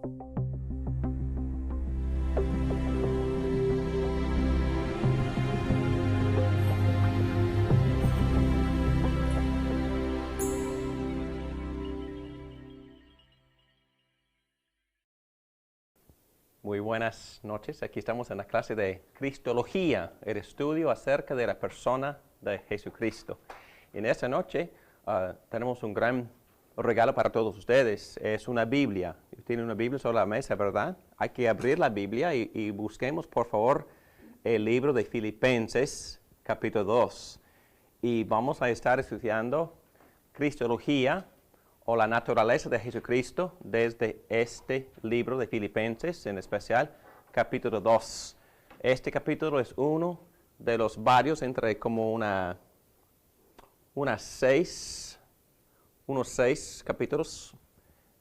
Muy buenas noches. Aquí estamos en la clase de Cristología, el estudio acerca de la persona de Jesucristo. En esta noche tenemos un gran regalo para todos ustedes. Es una Biblia. Tiene una Biblia sobre la mesa, ¿verdad? Hay que abrir la Biblia y busquemos, por favor, el libro de Filipenses, capítulo 2. Y vamos a estar estudiando Cristología, o la naturaleza de Jesucristo, desde este libro de Filipenses, en especial, capítulo 2. Este capítulo es uno de los varios, entre como unos seis capítulos,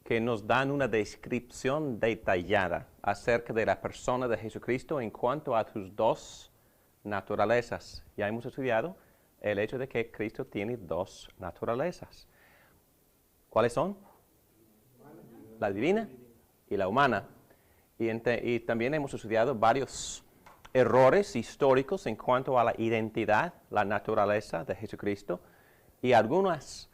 que nos dan una descripción detallada acerca de la persona de Jesucristo en cuanto a sus dos naturalezas. Ya hemos estudiado el hecho de que Cristo tiene dos naturalezas. ¿Cuáles son? La divina y la humana. Y también hemos estudiado varios errores históricos en cuanto a la identidad, la naturaleza de Jesucristo. Y algunas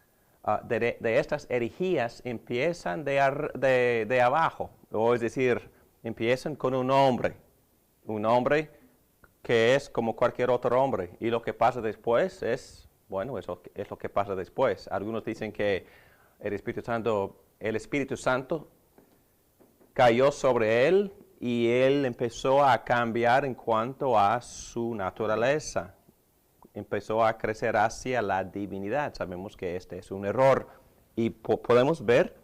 de estas herejías empiezan de abajo, o es decir, empiezan con un hombre que es como cualquier otro hombre. Y lo que pasa después es lo que pasa después. Algunos dicen que el Espíritu Santo cayó sobre él y él empezó a cambiar en cuanto a su naturaleza. Empezó a crecer hacia la divinidad. Sabemos que este es un error y podemos ver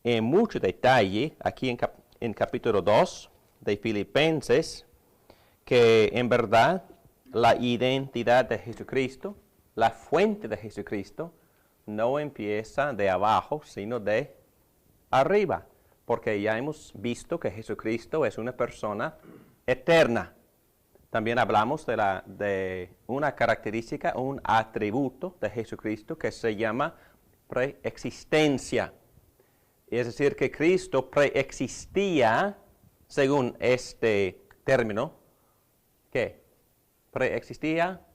en mucho detalle aquí en capítulo 2 de Filipenses que en verdad la identidad de Jesucristo, la fuente de Jesucristo, no empieza de abajo, sino de arriba, porque ya hemos visto que Jesucristo es una persona eterna. También hablamos de una característica, un atributo de Jesucristo que se llama preexistencia. Es decir, que Cristo preexistía, según este término, ¿qué? Preexistía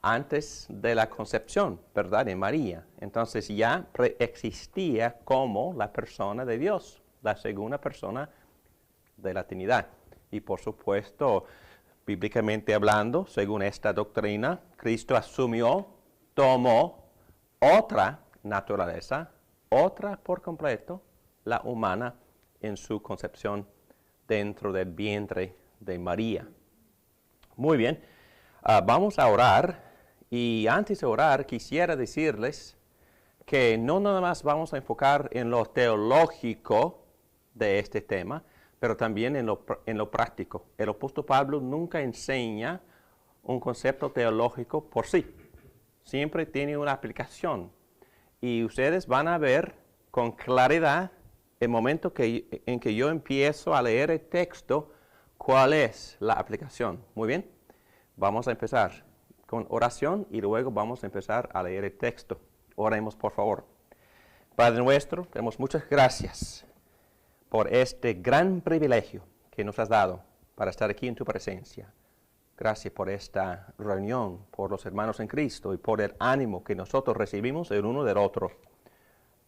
antes de la concepción, ¿verdad?, de María. Entonces ya preexistía como la persona de Dios, la segunda persona de la Trinidad. Y por supuesto, bíblicamente hablando, según esta doctrina, Cristo tomó otra naturaleza, otra por completo, la humana, en su concepción dentro del vientre de María. Muy bien, vamos a orar. Y antes de orar, quisiera decirles que no nada más vamos a enfocar en lo teológico de este tema, pero también en lo práctico. El apóstol Pablo nunca enseña un concepto teológico por sí. Siempre tiene una aplicación. Y ustedes van a ver con claridad el momento en que yo empiezo a leer el texto, cuál es la aplicación. Muy bien, vamos a empezar con oración y luego vamos a empezar a leer el texto. Oremos, por favor. Padre nuestro, te damos muchas gracias por este gran privilegio que nos has dado para estar aquí en tu presencia. Gracias por esta reunión, por los hermanos en Cristo y por el ánimo que nosotros recibimos el uno del otro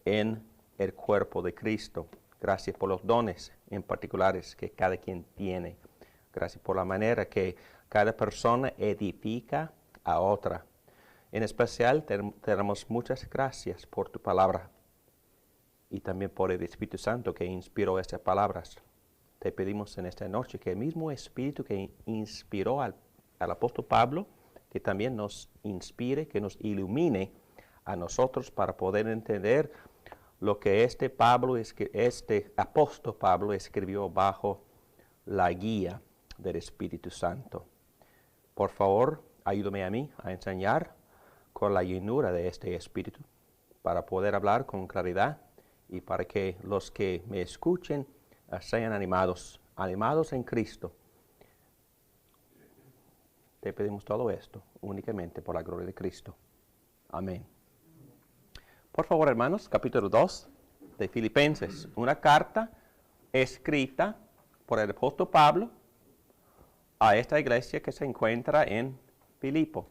en el cuerpo de Cristo. Gracias por los dones en particulares que cada quien tiene. Gracias por la manera que cada persona edifica a otra. En especial, te damos muchas gracias por tu palabra y también por el Espíritu Santo que inspiró estas palabras. Te pedimos en esta noche que el mismo Espíritu que inspiró al apóstol Pablo, que también nos inspire, que nos ilumine a nosotros para poder entender lo que este apóstol Pablo escribió bajo la guía del Espíritu Santo. Por favor, ayúdame a mí a enseñar con la llenura de este Espíritu para poder hablar con claridad y para que los que me escuchen sean animados en Cristo. Te pedimos todo esto únicamente por la gloria de Cristo. Amén. Por favor, hermanos, capítulo 2 de Filipenses, una carta escrita por el apóstol Pablo a esta iglesia que se encuentra en Filipo.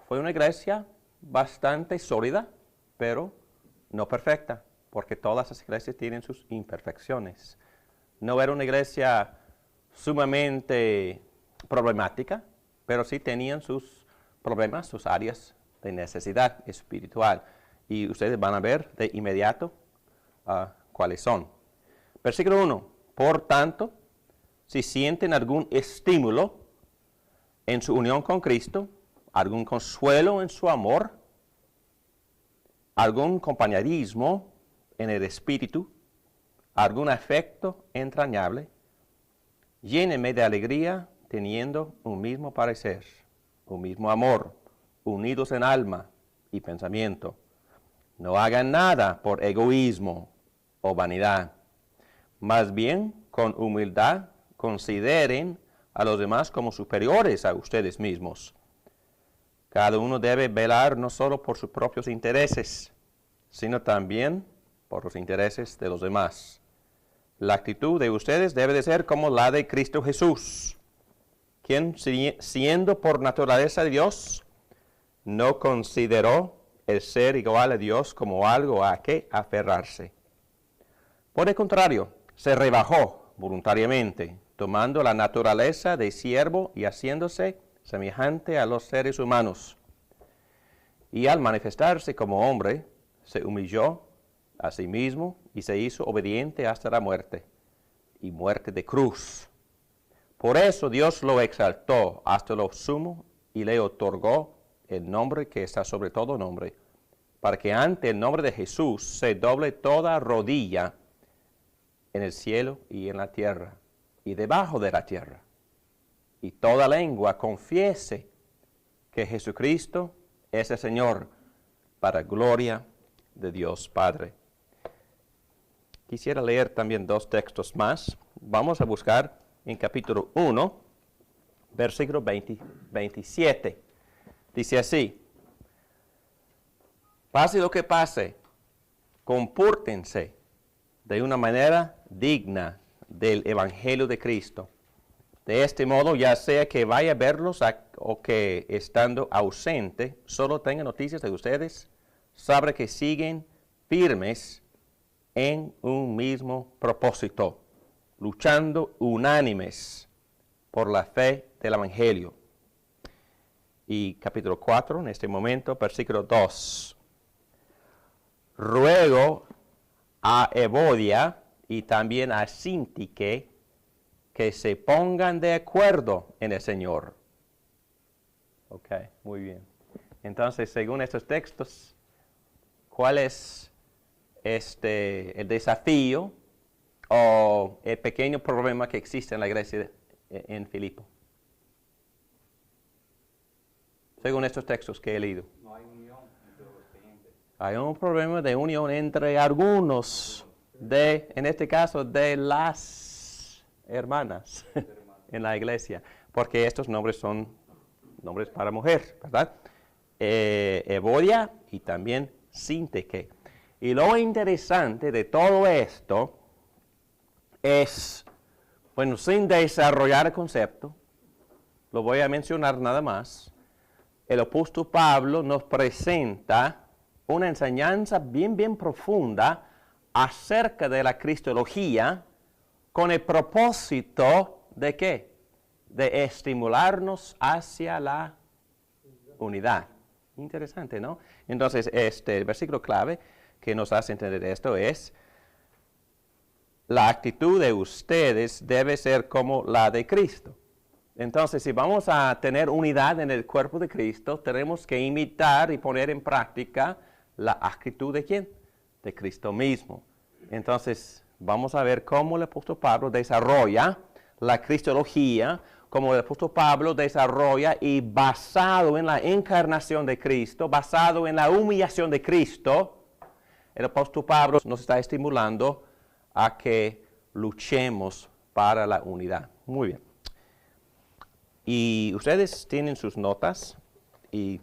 Fue una iglesia bastante sólida, pero no perfecta, porque todas las iglesias tienen sus imperfecciones. No era una iglesia sumamente problemática, pero sí tenían sus problemas, sus áreas de necesidad espiritual. Y ustedes van a ver de inmediato cuáles son. Versículo 1. Por tanto, si sienten algún estímulo en su unión con Cristo, algún consuelo en su amor, algún compañerismo en el espíritu, algún afecto entrañable, llénenme de alegría teniendo un mismo parecer, un mismo amor, unidos en alma y pensamiento. No hagan nada por egoísmo o vanidad. Más bien, con humildad, consideren a los demás como superiores a ustedes mismos. Cada uno debe velar no solo por sus propios intereses, sino también por los intereses de los demás. La actitud de ustedes debe de ser como la de Cristo Jesús, quien, siendo por naturaleza Dios, no consideró el ser igual a Dios como algo a que aferrarse. Por el contrario, se rebajó voluntariamente, tomando la naturaleza de siervo y haciéndose semejante a los seres humanos. Y al manifestarse como hombre, se humilló a sí mismo y se hizo obediente hasta la muerte, y muerte de cruz. Por eso Dios lo exaltó hasta lo sumo y le otorgó el nombre que está sobre todo nombre, para que ante el nombre de Jesús se doble toda rodilla en el cielo y en la tierra, y debajo de la tierra, y toda lengua confiese que Jesucristo es el Señor, para gloria de Dios Padre. Quisiera leer también dos textos más. Vamos a buscar en capítulo 1, versículo 27. Dice así: pase lo que pase, compórtense de una manera digna del Evangelio de Cristo. De este modo, ya sea que vaya a verlos o que estando ausente, solo tenga noticias de ustedes, sabrá que siguen firmes en un mismo propósito, luchando unánimes por la fe del Evangelio. Y capítulo 4, en este momento, versículo 2. Ruego a Evodia y también a Sintique que se pongan de acuerdo en el Señor. Ok, muy bien. Entonces, según estos textos, ¿cuál es el desafío o el pequeño problema que existe en la iglesia en Filipo? Según estos textos que he leído. No hay unión entre los creyentes. Hay un problema de unión entre algunos, en este caso, de las hermanas en la iglesia, porque estos nombres son nombres para mujer, ¿verdad? Evodia y también Sintique. Y lo interesante de todo esto es, bueno, sin desarrollar el concepto, lo voy a mencionar nada más. El apóstol Pablo nos presenta una enseñanza bien profunda acerca de la cristología con el propósito de ¿qué? De estimularnos hacia la unidad. Interesante, ¿no? Entonces, el versículo clave que nos hace entender esto es: la actitud de ustedes debe ser como la de Cristo. Entonces, si vamos a tener unidad en el cuerpo de Cristo, tenemos que imitar y poner en práctica la actitud de ¿quién? De Cristo mismo. Entonces, vamos a ver cómo el apóstol Pablo desarrolla la cristología, cómo el apóstol Pablo desarrolla y basado en la encarnación de Cristo, basado en la humillación de Cristo, el apóstol Pablo nos está estimulando a que luchemos para la unidad. Muy bien. Y ustedes tienen sus notas y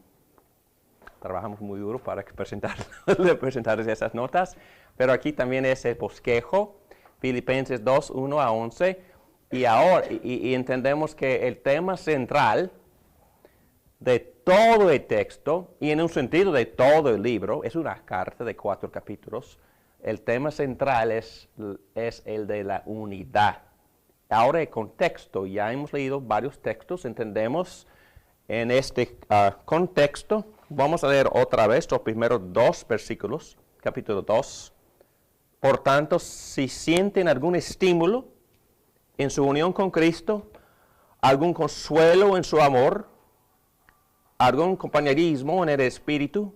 trabajamos muy duro para presentarles esas notas, pero aquí también es el bosquejo, Filipenses 2, 1 a 11, y ahora y entendemos que el tema central de todo el texto, y en un sentido de todo el libro, es una carta de 4 capítulos, el tema central es el de la unidad. Ahora el contexto, ya hemos leído varios textos, entendemos en este contexto, vamos a leer otra vez los primeros 2 versículos, capítulo 2. Por tanto, si sienten algún estímulo en su unión con Cristo, algún consuelo en su amor, algún compañerismo en el Espíritu,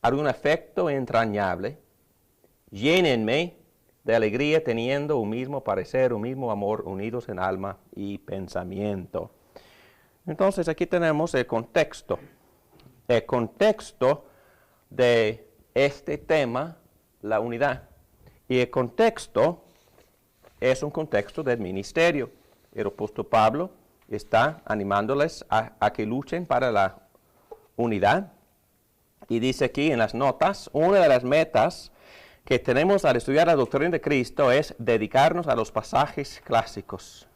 algún afecto entrañable, llénenme de alegría teniendo un mismo parecer, un mismo amor, unidos en alma y pensamiento. Entonces aquí tenemos el contexto de este tema, la unidad. Y el contexto es un contexto del ministerio. El apóstol Pablo está animándoles a que luchen para la unidad. Y dice aquí en las notas, una de las metas que tenemos al estudiar la doctrina de Cristo es dedicarnos a los pasajes clásicos.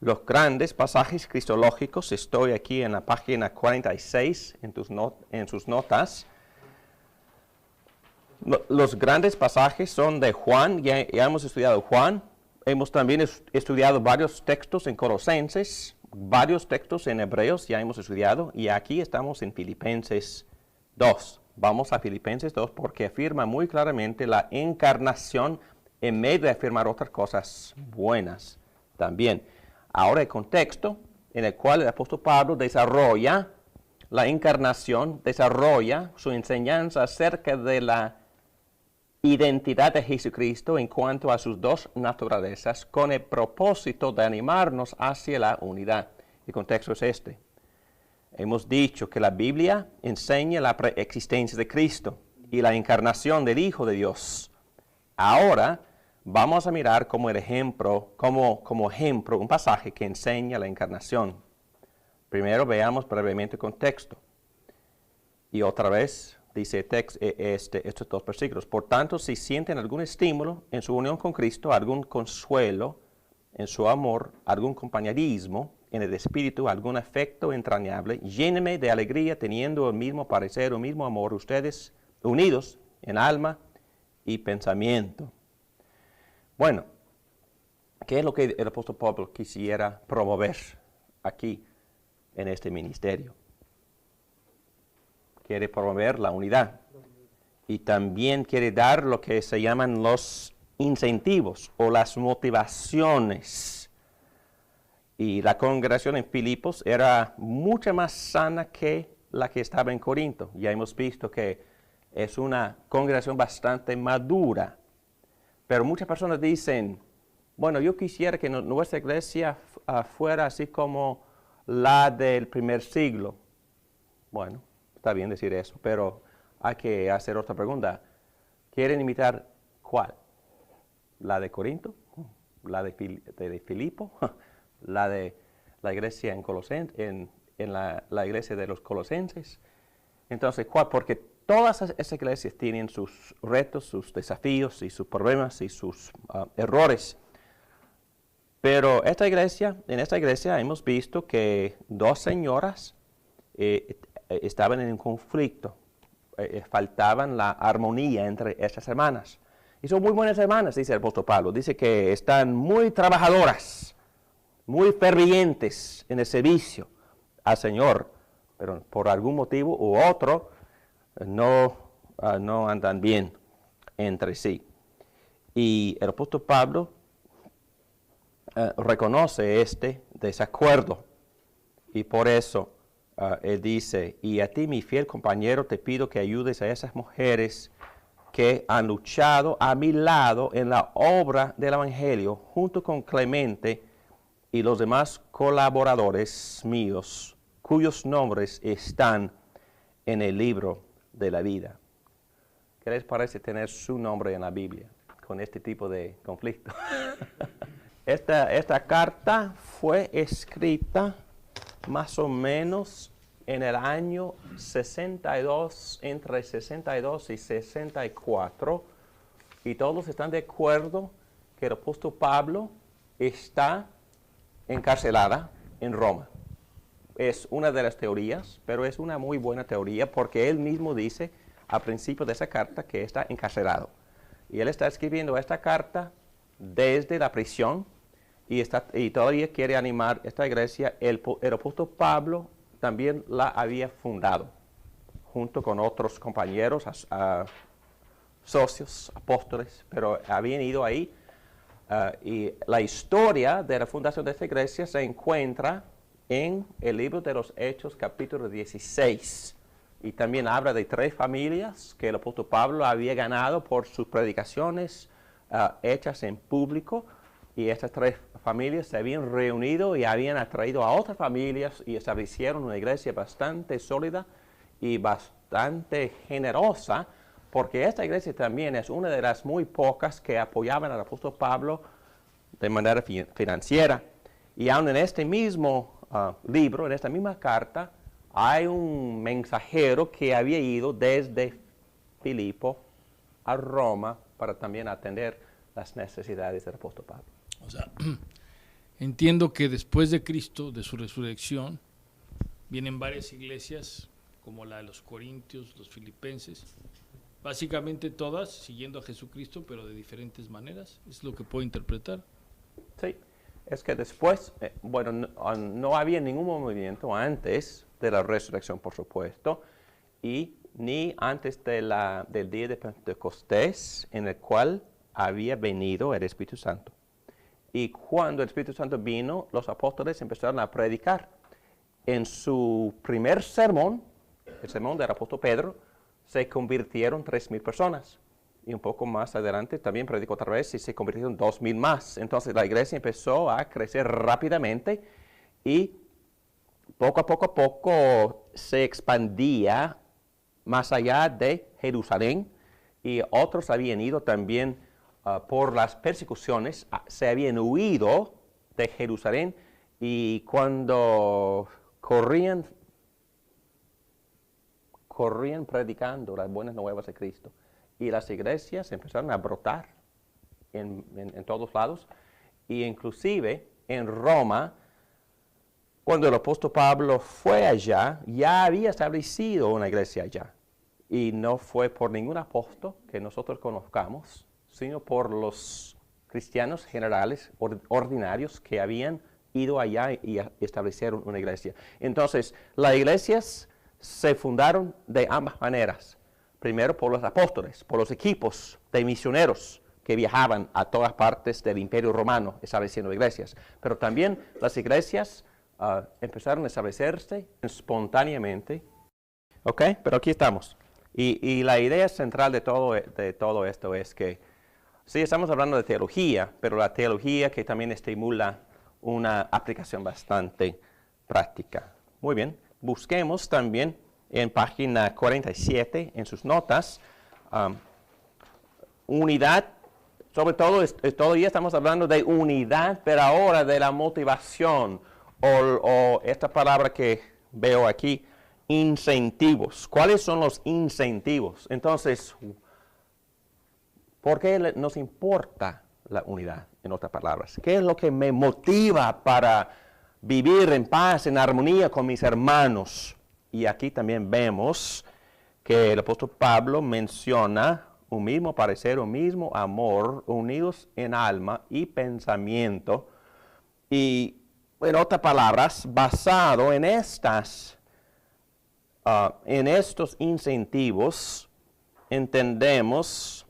Los grandes pasajes cristológicos, estoy aquí en la página 46 en sus notas. Los grandes pasajes son de Juan, ya hemos estudiado Juan, hemos también estudiado varios textos en Colosenses, varios textos en Hebreos, ya hemos estudiado, y aquí estamos en Filipenses 2. Vamos a Filipenses 2 porque afirma muy claramente la encarnación en medio de afirmar otras cosas buenas también. Ahora el contexto en el cual el apóstol Pablo desarrolla la encarnación, desarrolla su enseñanza acerca de la identidad de Jesucristo en cuanto a sus 2 naturalezas con el propósito de animarnos hacia la unidad. El contexto es este. Hemos dicho que la Biblia enseña la preexistencia de Cristo y la encarnación del Hijo de Dios. Ahora vamos a mirar como ejemplo un pasaje que enseña la encarnación. Primero veamos brevemente el contexto. Y otra vez dice estos 2 versículos. Por tanto, si sienten algún estímulo en su unión con Cristo, algún consuelo en su amor, algún compañerismo en el Espíritu, algún afecto entrañable, llénenme de alegría teniendo el mismo parecer, el mismo amor, ustedes unidos en alma y pensamiento. Bueno, ¿qué es lo que el apóstol Pablo quisiera promover aquí en este ministerio? Quiere promover la unidad y también quiere dar lo que se llaman los incentivos o las motivaciones. Y la congregación en Filipos era mucho más sana que la que estaba en Corinto. Ya hemos visto que es una congregación bastante madura. Pero muchas personas dicen, bueno, yo quisiera que nuestra iglesia fuera así como la del primer siglo. Bueno, está bien decir eso, pero hay que hacer otra pregunta. ¿Quieren imitar cuál? ¿La de Corinto? ¿La de Filipo? ¿La de la iglesia en la iglesia de los colosenses? Entonces, ¿cuál? Porque todas esas iglesias tienen sus retos, sus desafíos y sus problemas y sus errores. Pero en esta iglesia hemos visto que 2 señoras estaban en un conflicto. Faltaban la armonía entre estas hermanas. Y son muy buenas hermanas, dice el apóstol Pablo. Dice que están muy trabajadoras, muy fervientes en el servicio al Señor, pero por algún motivo u otro no andan bien entre sí. Y el apóstol Pablo reconoce este desacuerdo y por eso él dice, y a ti mi fiel compañero te pido que ayudes a esas mujeres que han luchado a mi lado en la obra del Evangelio junto con Clemente y los demás colaboradores míos, cuyos nombres están en el libro de la vida. ¿Qué les parece tener su nombre en la Biblia con este tipo de conflicto? Esta carta fue escrita más o menos en el año 62, entre 62 y 64, y todos están de acuerdo que el apóstol Pablo está encarcelada en Roma. Es una de las teorías, pero es una muy buena teoría porque él mismo dice al principio de esa carta que está encarcelado. Y él está escribiendo esta carta desde la prisión y todavía quiere animar esta iglesia. El apóstol Pablo también la había fundado junto con otros compañeros, socios, apóstoles, pero habían ido ahí. Y la historia de la fundación de esta iglesia se encuentra en el libro de los Hechos, capítulo 16. Y también habla de 3 familias que el apóstol Pablo había ganado por sus predicaciones hechas en público. Y estas 3 familias se habían reunido y habían atraído a otras familias y establecieron una iglesia bastante sólida y bastante generosa, porque esta iglesia también es una de las muy pocas que apoyaban al apóstol Pablo de manera financiera. Y aún en este mismo libro, en esta misma carta, hay un mensajero que había ido desde Filipo a Roma para también atender las necesidades del apóstol Pablo. O sea, entiendo que después de Cristo, de su resurrección, vienen varias iglesias, como la de los Corintios, los Filipenses, básicamente todas siguiendo a Jesucristo, pero de diferentes maneras. ¿Es lo que puedo interpretar? Sí, es que después, no había ningún movimiento antes de la resurrección, por supuesto, y ni antes del día de Pentecostés, en el cual había venido el Espíritu Santo. Y cuando el Espíritu Santo vino, los apóstoles empezaron a predicar. En su primer sermón, el sermón del apóstol Pedro, se convirtieron 3,000 personas. Y un poco más adelante también predicó otra vez y se convirtieron 2,000 más. Entonces la iglesia empezó a crecer rápidamente y poco a poco se expandía más allá de Jerusalén. Y otros habían ido también por las persecuciones, se habían huido de Jerusalén y cuando corrían predicando las buenas nuevas de Cristo. Y las iglesias empezaron a brotar en todos lados. Y inclusive en Roma, cuando el apóstol Pablo fue allá, ya había establecido una iglesia allá. Y no fue por ningún apóstol que nosotros conozcamos, sino por los cristianos generales, ordinarios, que habían ido allá y establecieron una iglesia. Entonces, las iglesias se fundaron de ambas maneras. Primero por los apóstoles, por los equipos de misioneros que viajaban a todas partes del Imperio Romano estableciendo iglesias. Pero también las iglesias empezaron a establecerse espontáneamente. ¿Ok? Pero aquí estamos. Y la idea central de todo esto es que sí, estamos hablando de teología, pero la teología que también estimula una aplicación bastante práctica. Muy bien, busquemos también en página 47, en sus notas, unidad, sobre todo, todavía estamos hablando de unidad, pero ahora de la motivación, o esta palabra que veo aquí, incentivos. ¿Cuáles son los incentivos? Entonces, ¿por qué nos importa la unidad, en otras palabras? ¿Qué es lo que me motiva para vivir en paz, en armonía con mis hermanos? Y aquí también vemos que el apóstol Pablo menciona un mismo parecer, un mismo amor, unidos en alma y pensamiento. Y en otras palabras, basado en estos incentivos, entendemos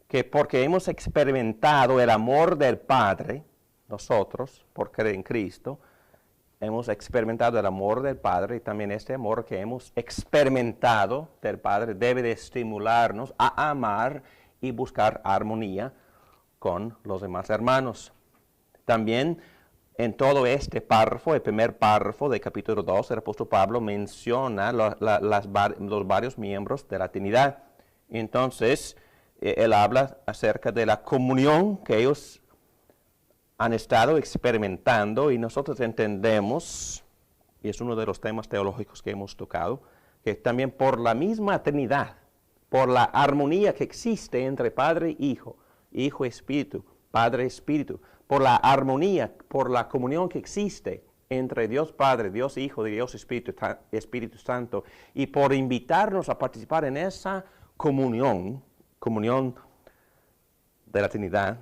que porque hemos experimentado el amor del Padre, nosotros, por creer en Cristo, hemos experimentado el amor del Padre, y también este amor que hemos experimentado del Padre debe de estimularnos a amar y buscar armonía con los demás hermanos. También en todo este párrafo, el primer párrafo del capítulo 2, el apóstol Pablo menciona los varios miembros de la Trinidad. Entonces, él habla acerca de la comunión que ellos han estado experimentando, y nosotros entendemos, y es uno de los temas teológicos que hemos tocado, que también por la misma Trinidad por la armonía que existe entre Padre y Hijo, Hijo y Espíritu, Padre y Espíritu, por la armonía, por la comunión que existe entre Dios Padre, Dios Hijo, Dios Espíritu Santo, y por invitarnos a participar en esa comunión de la Trinidad.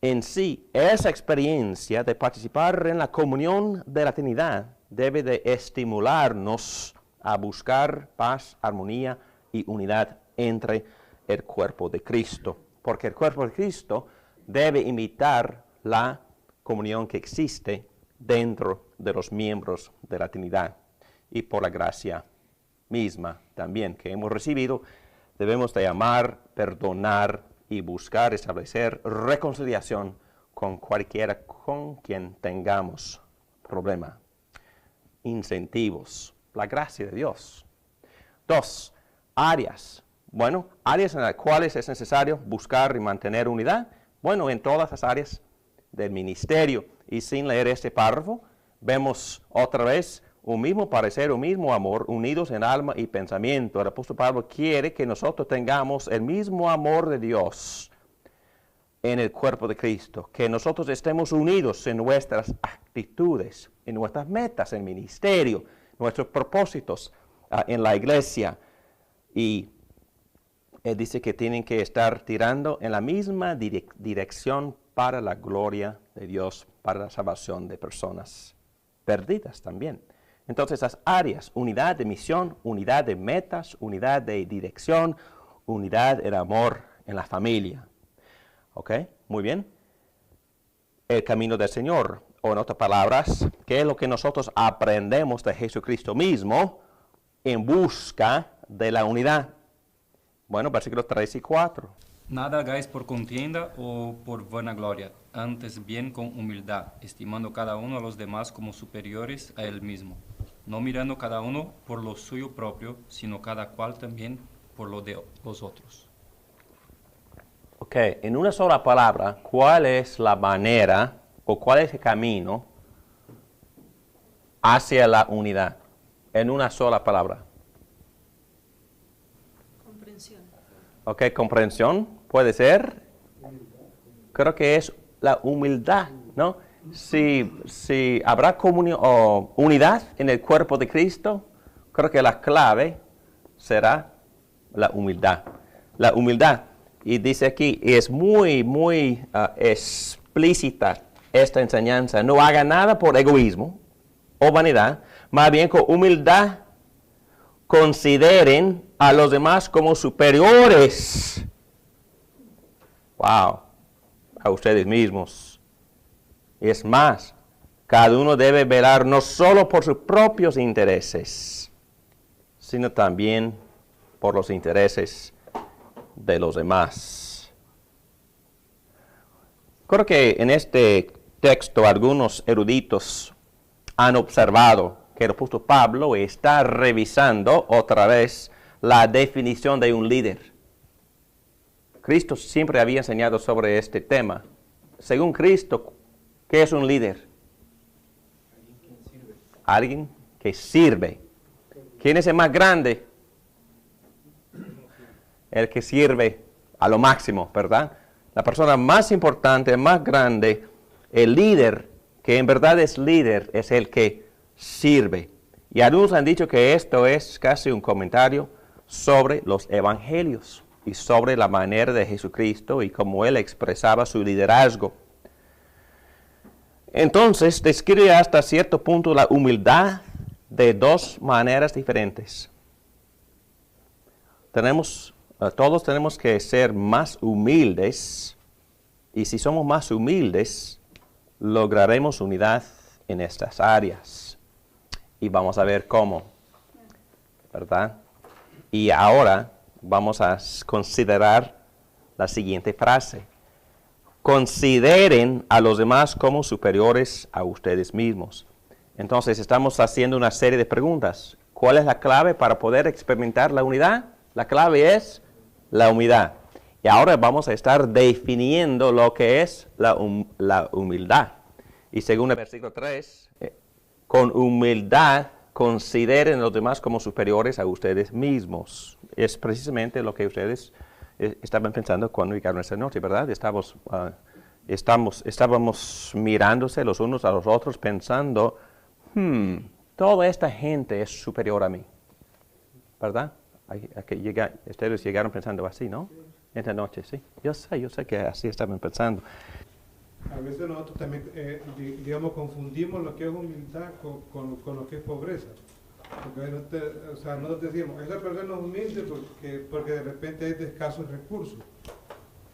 En sí, esa experiencia de participar en la comunión de la Trinidad debe de estimularnos a buscar paz, armonía y unidad entre el cuerpo de Cristo, porque el cuerpo de Cristo debe imitar la comunión que existe dentro de los miembros de la Trinidad. Y por la gracia misma también que hemos recibido, debemos de amar, perdonar y buscar establecer reconciliación con cualquiera con quien tengamos problema. Incentivos, la gracia de Dios. 2, áreas. Bueno, áreas en las cuales es necesario buscar y mantener unidad. Bueno, en todas las áreas del ministerio. Y sin leer este párrafo, vemos otra vez un mismo parecer, un mismo amor, unidos en alma y pensamiento. El apóstol Pablo quiere que nosotros tengamos el mismo amor de Dios en el cuerpo de Cristo, que nosotros estemos unidos en nuestras actitudes, en nuestras metas, en el ministerio, nuestros propósitos en la iglesia. Y él dice que tienen que estar tirando en la misma dirección para la gloria de Dios, para la salvación de personas perdidas también. Entonces, las áreas, unidad de misión, unidad de metas, unidad de dirección, unidad en amor en la familia. ¿Ok? Muy bien. El camino del Señor, o en otras palabras, ¿qué es lo que nosotros aprendemos de Jesucristo mismo en busca de la unidad? Bueno, versículos 3 y 4. Nada hagáis por contienda o por vanagloria, antes bien con humildad, estimando cada uno a los demás como superiores a él mismo, no mirando cada uno por lo suyo propio, sino cada cual también por lo de los otros. Ok, en una sola palabra, ¿cuál es la manera o cuál es el camino hacia la unidad? En una sola palabra. Comprensión. Ok, comprensión puede ser. Creo que es la humildad, ¿no? Si habrá comunión o unidad en el cuerpo de Cristo, creo que la clave será la humildad. La humildad. Y dice aquí, es muy explícita esta enseñanza. No haga nada por egoísmo o vanidad, más bien con humildad consideren a los demás como superiores. Wow, a ustedes mismos. Es más, cada uno debe velar no solo por sus propios intereses, sino también por los intereses de los demás. Creo que en este texto algunos eruditos han observado que el apóstol Pablo está revisando otra vez la definición de un líder. Cristo siempre había enseñado sobre este tema. Según Cristo, ¿qué es un líder? Alguien que sirve. ¿Quién es el más grande? El que sirve a lo máximo, ¿verdad? La persona más importante, más grande, el líder, que en verdad es líder, es el que sirve. Y algunos han dicho que esto es casi un comentario sobre los evangelios y sobre la manera de Jesucristo y cómo él expresaba su liderazgo. Entonces, describe hasta cierto punto la humildad de dos maneras diferentes. Todos tenemos que ser más humildes, y si somos más humildes, lograremos unidad en estas áreas. Y vamos a ver cómo, ¿verdad? Y ahora vamos a considerar la siguiente frase. Consideren a los demás como superiores a ustedes mismos. Entonces estamos haciendo una serie de preguntas. ¿Cuál es la clave para poder experimentar la unidad? La clave es la humildad. Y ahora vamos a estar definiendo lo que es la humildad. Y según el versículo 3, con humildad consideren a los demás como superiores a ustedes mismos. Es precisamente lo que ustedes estaban pensando cuando llegaron esta noche, ¿verdad? Estábamos mirándose los unos a los otros pensando, toda esta gente es superior a mí, ¿verdad? Ustedes llegaron pensando así, ¿no? Esta noche, sí. Yo sé que así estaban pensando. A veces nosotros también, digamos, confundimos lo que es humildad con lo que es pobreza. Porque nosotros decimos, esa persona es humilde porque de repente hay de escasos recursos.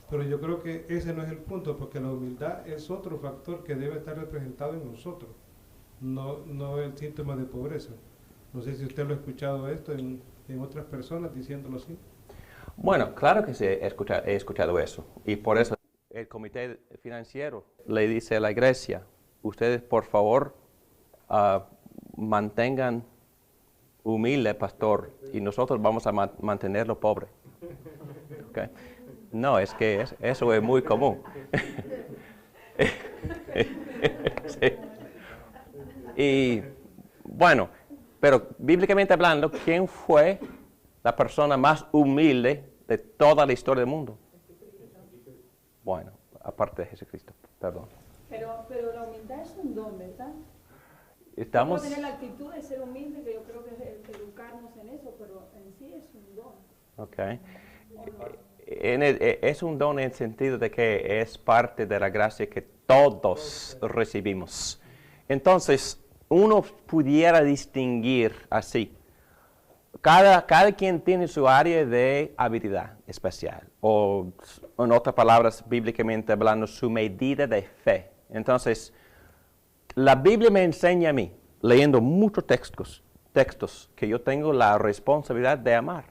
Pero yo creo que ese no es el punto, porque la humildad es otro factor que debe estar representado en nosotros, no el síntoma de pobreza. No sé si usted lo ha escuchado esto en otras personas diciéndolo así. Bueno, claro que sí, he escuchado eso. Y por eso el comité financiero le dice a la iglesia, ustedes por favor mantengan humilde, pastor, y nosotros vamos a mantenerlo pobre. ¿Okay? No, es que eso es muy común. Sí. Y bueno, pero bíblicamente hablando, ¿quién fue la persona más humilde de toda la historia del mundo? Bueno, aparte de Jesucristo, perdón. Pero la humildad es un don, ¿verdad? Estamos... Podemos tener la actitud de ser humilde, que yo creo que es educarnos en eso, pero en sí es un don. Ok. Es un don en el sentido de que es parte de la gracia que todos recibimos. Entonces, uno pudiera distinguir así. Cada quien tiene su área de habilidad especial, o en otras palabras, bíblicamente hablando, su medida de fe. Entonces, la Biblia me enseña a mí, leyendo muchos textos, que yo tengo la responsabilidad de amar,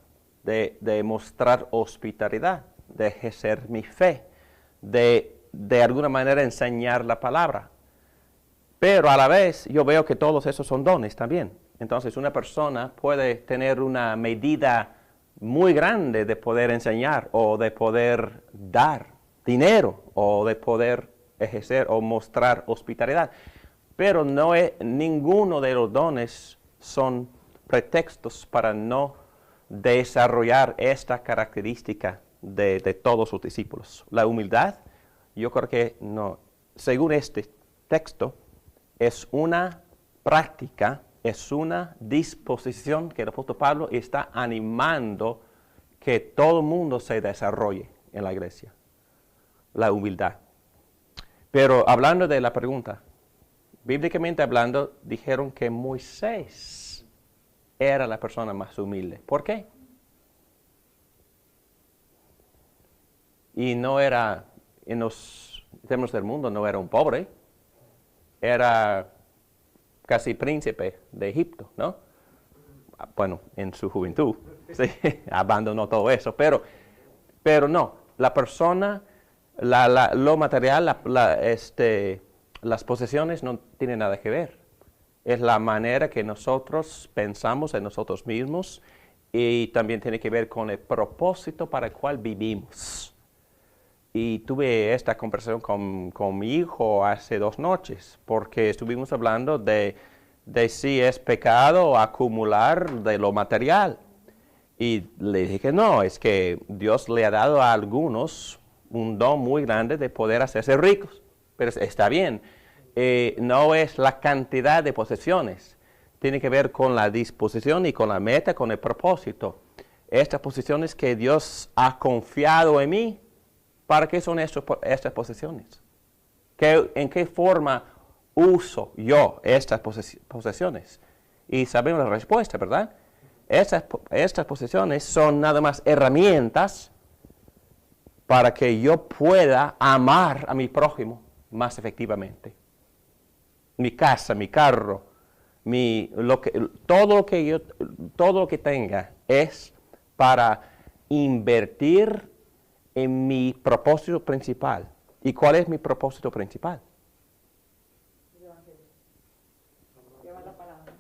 de mostrar hospitalidad, de ejercer mi fe, de alguna manera enseñar la palabra. Pero a la vez yo veo que todos esos son dones también. Entonces una persona puede tener una medida muy grande de poder enseñar o de poder dar dinero o de poder ejercer o mostrar hospitalidad. Pero ninguno de los dones son pretextos para no desarrollar esta característica de todos sus discípulos. La humildad, yo creo que no, según este texto, es una práctica, es una disposición que el apóstol Pablo está animando que todo el mundo se desarrolle en la iglesia. La humildad. Pero hablando de la pregunta, bíblicamente hablando, dijeron que Moisés era la persona más humilde. ¿Por qué? Y no era, en los términos del mundo, no era un pobre. Era casi príncipe de Egipto, ¿no? Bueno, en su juventud, sí, abandonó todo eso, pero no, la persona, lo material, las posesiones no tienen nada que ver. Es la manera que nosotros pensamos en nosotros mismos y también tiene que ver con el propósito para el cual vivimos. Y tuve esta conversación con mi hijo hace 2 noches, porque estuvimos hablando de si es pecado acumular de lo material. Y le dije que no, es que Dios le ha dado a algunos un don muy grande de poder hacerse ricos. Pero está bien, no es la cantidad de posesiones, tiene que ver con la disposición y con la meta, con el propósito. Estas posesiones que Dios ha confiado en mí, ¿para qué son estas posesiones? ¿En qué forma uso yo estas posesiones? Y sabemos la respuesta, ¿verdad? Estas posesiones son nada más herramientas para que yo pueda amar a mi prójimo más efectivamente. Mi casa, mi carro, todo lo que tenga es para invertir en mi propósito principal. ¿Y cuál es mi propósito principal? Llevar la palabra.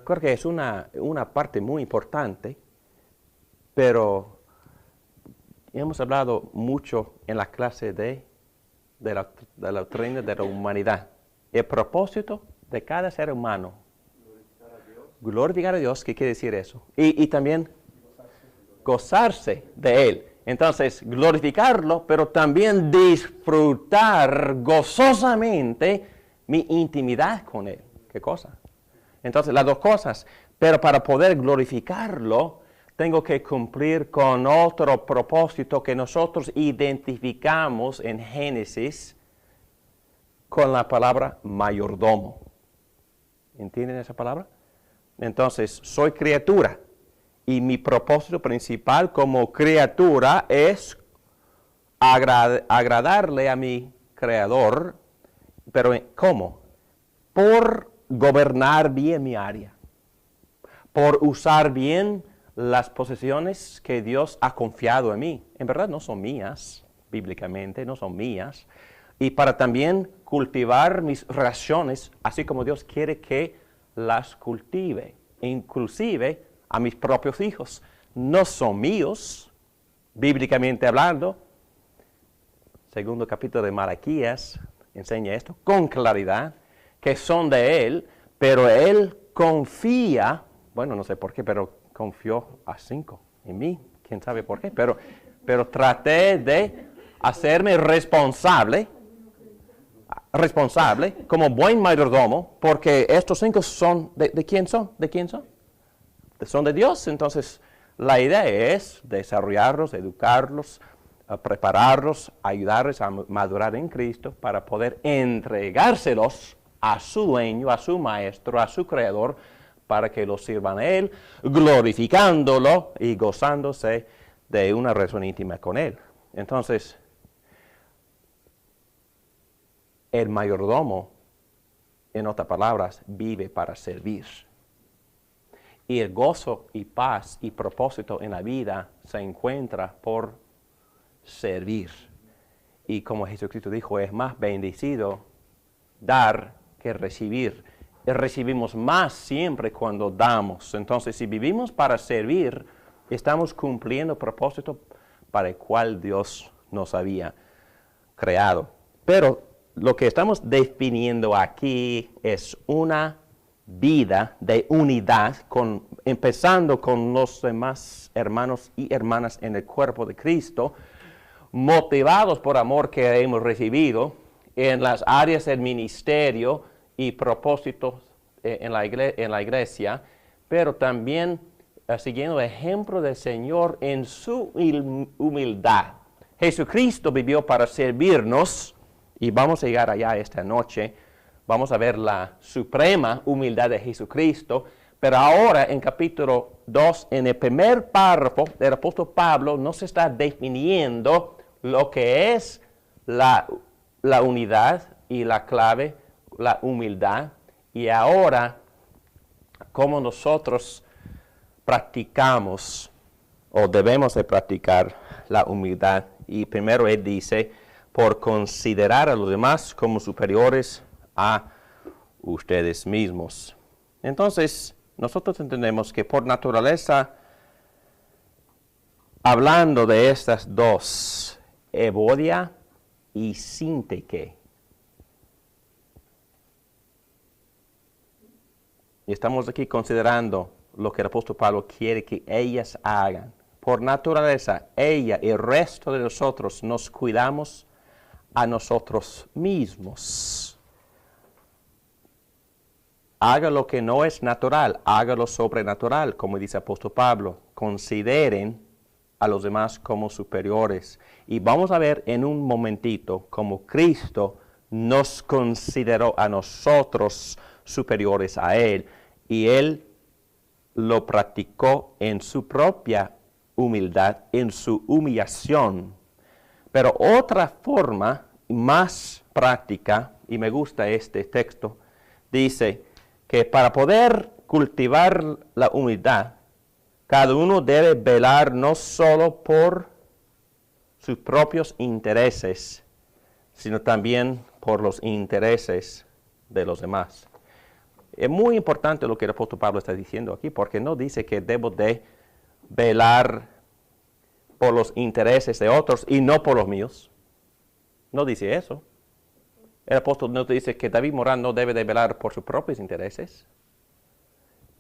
Creo que es una parte muy importante, pero hemos hablado mucho en la clase de la doctrina de la humanidad. El propósito de cada ser humano. Glorificar a Dios, ¿qué quiere decir eso? Y también gozarse de Él. Entonces, glorificarlo, pero también disfrutar gozosamente mi intimidad con Él. ¿Qué cosa? Entonces, las dos cosas. Pero para poder glorificarlo, tengo que cumplir con otro propósito que nosotros identificamos en Génesis con la palabra mayordomo. ¿Entienden esa palabra? Entonces, soy criatura y mi propósito principal como criatura es agradarle a mi Creador. ¿Pero cómo? Por gobernar bien mi área, por usar bien las posesiones que Dios ha confiado en mí. En verdad no son mías, bíblicamente no son mías. Y para también cultivar mis relaciones, así como Dios quiere que las cultive, inclusive a mis propios hijos. No son míos, bíblicamente hablando. Segundo capítulo de Malaquías enseña esto con claridad, que son de Él, pero Él confía, bueno, no sé por qué, pero confió a 5 en mí, quién sabe por qué, pero traté de hacerme responsable como buen mayordomo, porque estos 5 son, ¿de quién son? ¿De quién son? Son de Dios. Entonces, la idea es desarrollarlos, educarlos, prepararlos, ayudarles a madurar en Cristo para poder entregárselos a su dueño, a su maestro, a su creador, para que los sirvan a Él, glorificándolo y gozándose de una relación íntima con Él. Entonces, el mayordomo, en otras palabras, vive para servir. Y el gozo y paz y propósito en la vida se encuentra por servir. Y como Jesucristo dijo, es más bendecido dar que recibir. Y recibimos más siempre cuando damos. Entonces, si vivimos para servir, estamos cumpliendo el propósito para el cual Dios nos había creado. Pero lo que estamos definiendo aquí es una vida de unidad, empezando con los demás hermanos y hermanas en el cuerpo de Cristo, motivados por amor que hemos recibido en las áreas del ministerio y propósitos en la iglesia, pero también siguiendo el ejemplo del Señor en su humildad. Jesucristo vivió para servirnos, y vamos a llegar allá esta noche. Vamos a ver la suprema humildad de Jesucristo, pero ahora en capítulo 2, en el primer párrafo del apóstol Pablo, nos está definiendo lo que es la unidad y la clave, la humildad, y ahora cómo nosotros practicamos o debemos de practicar la humildad. Y primero él dice, por considerar a los demás como superiores a ustedes mismos. Entonces, nosotros entendemos que por naturaleza, hablando de estas dos, Evodia y Síntique, y estamos aquí considerando lo que el apóstol Pablo quiere que ellas hagan. Por naturaleza, ella y el resto de nosotros nos cuidamos a nosotros mismos. Haga lo que no es natural, haga lo sobrenatural, como dice el apóstol Pablo. Consideren a los demás como superiores. Y vamos a ver en un momentito cómo Cristo nos consideró a nosotros superiores a Él. Y Él lo practicó en su propia humildad, en su humillación. Pero otra forma más práctica, y me gusta este texto, dice que para poder cultivar la humildad, cada uno debe velar no solo por sus propios intereses, sino también por los intereses de los demás. Es muy importante lo que el apóstol Pablo está diciendo aquí, porque no dice que debo de velar por los intereses de otros y no por los míos. No dice eso. el apóstol nos dice que David Morán no debe de velar por sus propios intereses.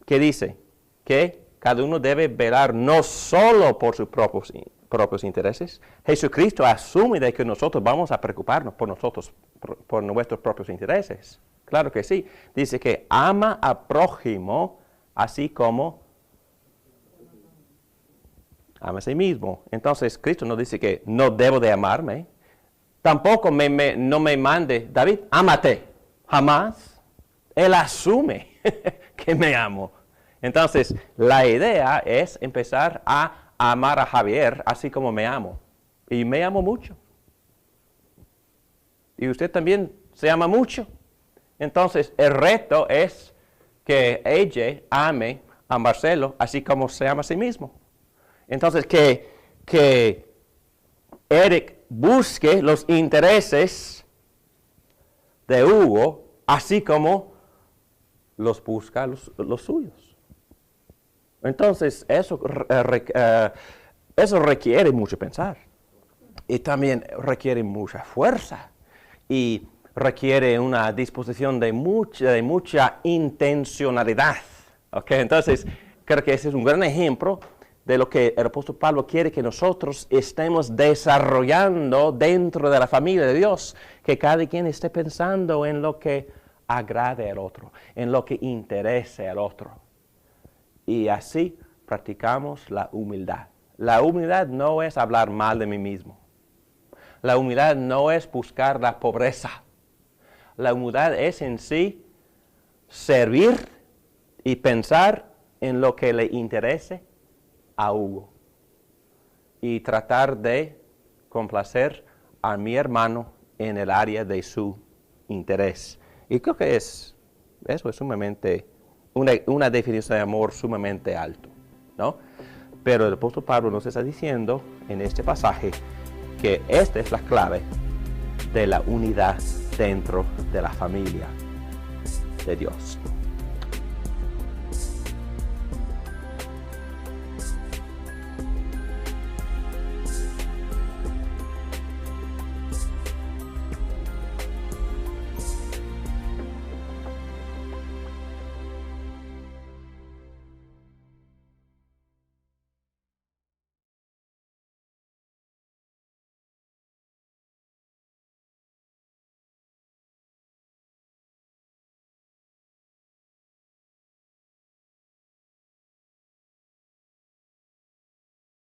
¿Qué dice? Que cada uno debe velar no solo por sus propios intereses. Jesucristo asume de que nosotros vamos a preocuparnos por nosotros, por nuestros propios intereses. Claro que sí. Dice que ama al prójimo así como ama a sí mismo. Entonces Cristo nos dice que no debo de amarme. Tampoco no me mande, David, ámate. Jamás. Él asume que me amo. Entonces, la idea es empezar a amar a Javier así como me amo. Y me amo mucho. Y usted también se ama mucho. Entonces, el reto es que ella ame a Marcelo así como se ama a sí mismo. Entonces, que Eric busque los intereses de Hugo así como los busca los suyos. Entonces, eso requiere mucho pensar. Y también requiere mucha fuerza. Y requiere una disposición de mucha intencionalidad. ¿Okay? Entonces, creo que ese es un gran ejemplo de lo que el apóstol Pablo quiere que nosotros estemos desarrollando dentro de la familia de Dios. Que cada quien esté pensando en lo que agrade al otro, en lo que interese al otro. Y así practicamos la humildad. La humildad no es hablar mal de mí mismo. La humildad no es buscar la pobreza. La humildad es en sí servir y pensar en lo que le interese a Hugo. Y tratar de complacer a mi hermano en el área de su interés. Y creo que eso es sumamente una definición de amor sumamente alto, ¿no? Pero el apóstol Pablo nos está diciendo en este pasaje que esta es la clave de la unidad dentro de la familia de Dios.